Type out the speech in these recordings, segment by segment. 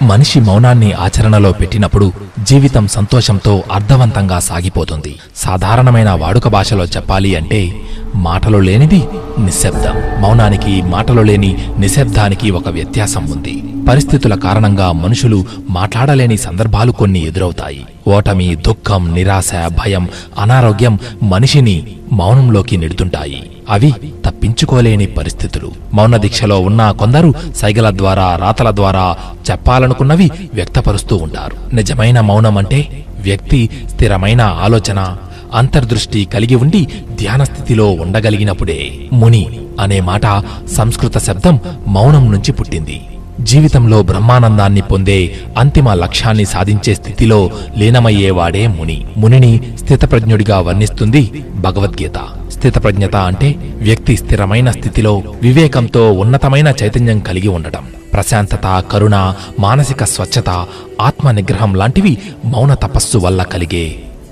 మనిషి మౌనాన్ని ఆచరణలో పెట్టినప్పుడు జీవితం సంతోషంతో అర్థవంతంగా సాగిపోతుంది. సాధారణమైన వాడుక భాషలో చెప్పాలి అంటే మాటలు లేనిది నిశ్శబ్దం. మౌనానికి, మాటలు లేని నిశ్శబ్దానికి ఒక వ్యత్యాసం ఉంది. పరిస్థితుల కారణంగా మనుషులు మాట్లాడలేని సందర్భాలు కొన్ని ఎదురవుతాయి. ఓటమి, దుఃఖం, నిరాశ, భయం, అనారోగ్యం మనిషిని మౌనంలోకి నెడుతుంటాయి. అవి తప్పించుకోలేని పరిస్థితులు. మౌన దీక్షలో ఉన్న కొందరు సైగల ద్వారా, రాతల ద్వారా చెప్పాలనుకున్నవి వ్యక్తపరుస్తూ ఉంటారు. నిజమైన మౌనం అంటే వ్యక్తి స్థిరమైన ఆలోచన, అంతర్దృష్టి కలిగి ఉండి ధ్యాన స్థితిలో ఉండగలిగినప్పుడే. ముని అనే మాట సంస్కృత శబ్దం మౌనం నుంచి పుట్టింది. జీవితంలో బ్రహ్మానందాన్ని పొందే, అంతిమ లక్ష్యాన్ని సాధించే స్థితిలో లీనమయ్యేవాడే ముని. మునిని స్థితప్రజ్ఞుడిగా వర్ణిస్తుంది భగవద్గీత. స్థితప్రజ్ఞత అంటే వ్యక్తి స్థిరమైన స్థితిలో వివేకంతో ఉన్నతమైన చైతన్యం కలిగి ఉండటం. ప్రశాంతత, కరుణ, మానసిక స్వచ్ఛత, ఆత్మ నిగ్రహం లాంటివి మౌన తపస్సు వల్ల కలిగే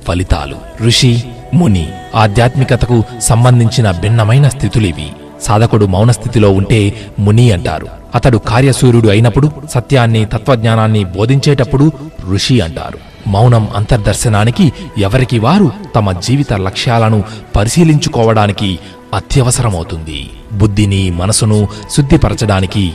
ఫలితాలు. ఋషి, ముని, ఆధ్యాత్మికతకు సంబంధించిన భిన్నమైన స్థితులివి. సాధకుడు మౌనస్థితిలో ఉంటే ముని అంటారు. అతడు కార్యసూర్యుడు అయినప్పుడు, సత్యాన్ని, తత్వజ్ఞానాన్ని బోధించేటప్పుడు ఋషి అంటారు. మౌనం అంతర్దర్శనానికి, ఎవరికి వారు తమ జీవిత లక్ష్యాలను పరిశీలించుకోవడానికి అత్యవసరమవుతుంది. బుద్ధిని, మనసును శుద్ధిపరచడానికి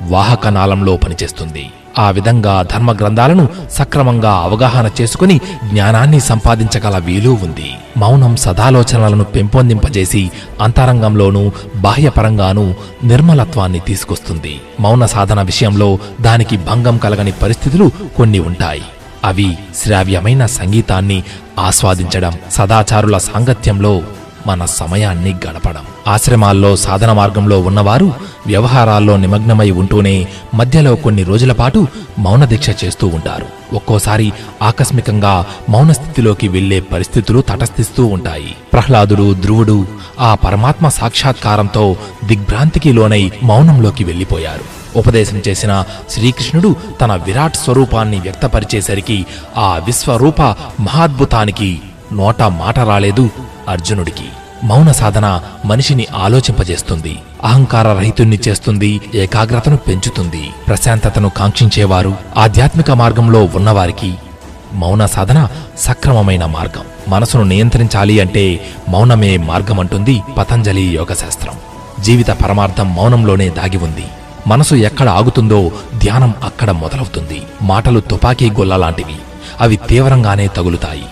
వాహకనాళంలో పనిచేస్తుంది. ఆ విధంగా ధర్మ గ్రంథాలను సక్రమంగా అవగాహన చేసుకుని జ్ఞానాన్ని సంపాదించగల వీలు ఉంది. మౌనం సదాలోచనలను పెంపొందింపజేసి అంతరంగంలోనూ బాహ్యపరంగానూ నిర్మలత్వాన్ని తీసుకొస్తుంది. మౌన సాధన విషయంలో దానికి భంగం కలగని పరిస్థితులు కొన్ని ఉంటాయి. అవి శ్రావ్యమైన సంగీతాన్ని ఆస్వాదించడం, సదాచారుల సాంగత్యంలో మన సమయాన్ని గడపడం. ఆశ్రమాల్లో సాధన మార్గంలో ఉన్నవారు వ్యవహారాల్లో నిమగ్నమై ఉంటూనే మధ్యలో కొన్ని రోజుల పాటు మౌన దీక్ష చేస్తూ ఉంటారు. ఒక్కోసారి ఆకస్మికంగా మౌనస్థితిలోకి వెళ్లే పరిస్థితులు తటస్థిస్తూ ఉంటాయి. ప్రహ్లాదుడు, ధ్రువుడు ఆ పరమాత్మ సాక్షాత్కారంతో దిగ్భ్రాంతికి లోనై మౌనంలోకి వెళ్లిపోయారు. ఉపదేశం చేసిన శ్రీకృష్ణుడు తన విరాట్ స్వరూపాన్ని వ్యక్తపరిచేసరికి ఆ విశ్వరూప మహాద్భుతానికి నోట మాట రాలేదు అర్జునుడికి. మౌన సాధన మనిషిని ఆలోచింపజేస్తుంది, అహంకార రహితుణ్ణి చేస్తుంది, ఏకాగ్రతను పెంచుతుంది. ప్రశాంతతను కాంక్షించేవారు, ఆధ్యాత్మిక మార్గంలో ఉన్నవారికి మౌన సాధన సక్రమమైన మార్గం. మనసును నియంత్రించాలి అంటే మౌనమే మార్గమంటుంది పతంజలి యోగశాస్త్రం. జీవిత పరమార్థం మౌనంలోనే దాగి ఉంది. మనసు ఎక్కడ ఆగుతుందో ధ్యానం అక్కడ మొదలవుతుంది. మాటలు తుపాకీ గొల్ల లాంటివి. అవి తీవ్రంగానే తగులుతాయి.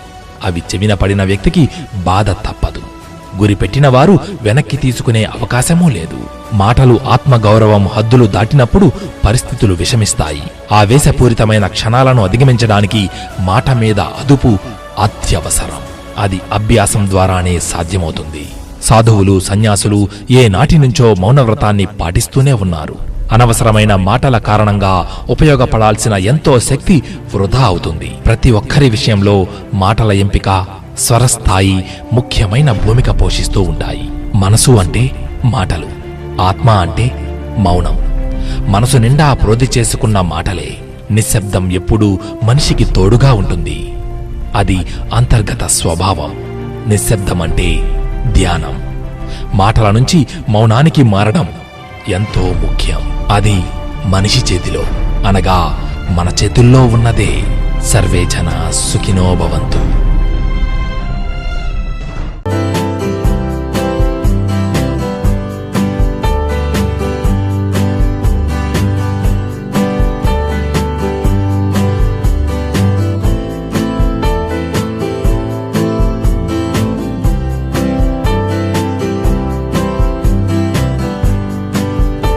అవి చెవిన పడిన వ్యక్తికి బాధ తప్పదు. గురిపెట్టిన వారు వెనక్కి తీసుకునే అవకాశమూ లేదు. మాటలు ఆత్మగౌరవం హద్దులు దాటినప్పుడు పరిస్థితులు విషమిస్తాయి. ఆవేశపూరితమైన క్షణాలను అధిగమించడానికి మాట మీద అదుపు అత్యవసరం. అది అభ్యాసం ద్వారానే సాధ్యమవుతుంది. సాధువులు, సన్యాసులు ఏ నాటి నుంచో మౌనవ్రతాన్ని పాటిస్తూనే ఉన్నారు. అనవసరమైన మాటల కారణంగా ఉపయోగపడాల్సిన ఎంతో శక్తి వృధా అవుతుంది. ప్రతి ఒక్కరి విషయంలో మాటల ఎంపిక, స్వరస్థాయి ముఖ్యమైన భూమిక పోషిస్తూ ఉంటాయి. మనసు అంటే మాటలు, ఆత్మ అంటే మౌనం. మనసు నిండా ప్రోధి చేసుకున్న మాటలే. నిశ్శబ్దం ఎప్పుడూ మనిషికి తోడుగా ఉంటుంది. అది అంతర్గత స్వభావం. నిశ్శబ్దం అంటే ధ్యానం. మాటల నుంచి మౌనానికి మారడం ఎంతో ముఖ్యం. అది మనిషి చేతిలో, అనగా మన చేతుల్లో ఉన్నదే. సర్వే జనా సుఖినో భవంతు.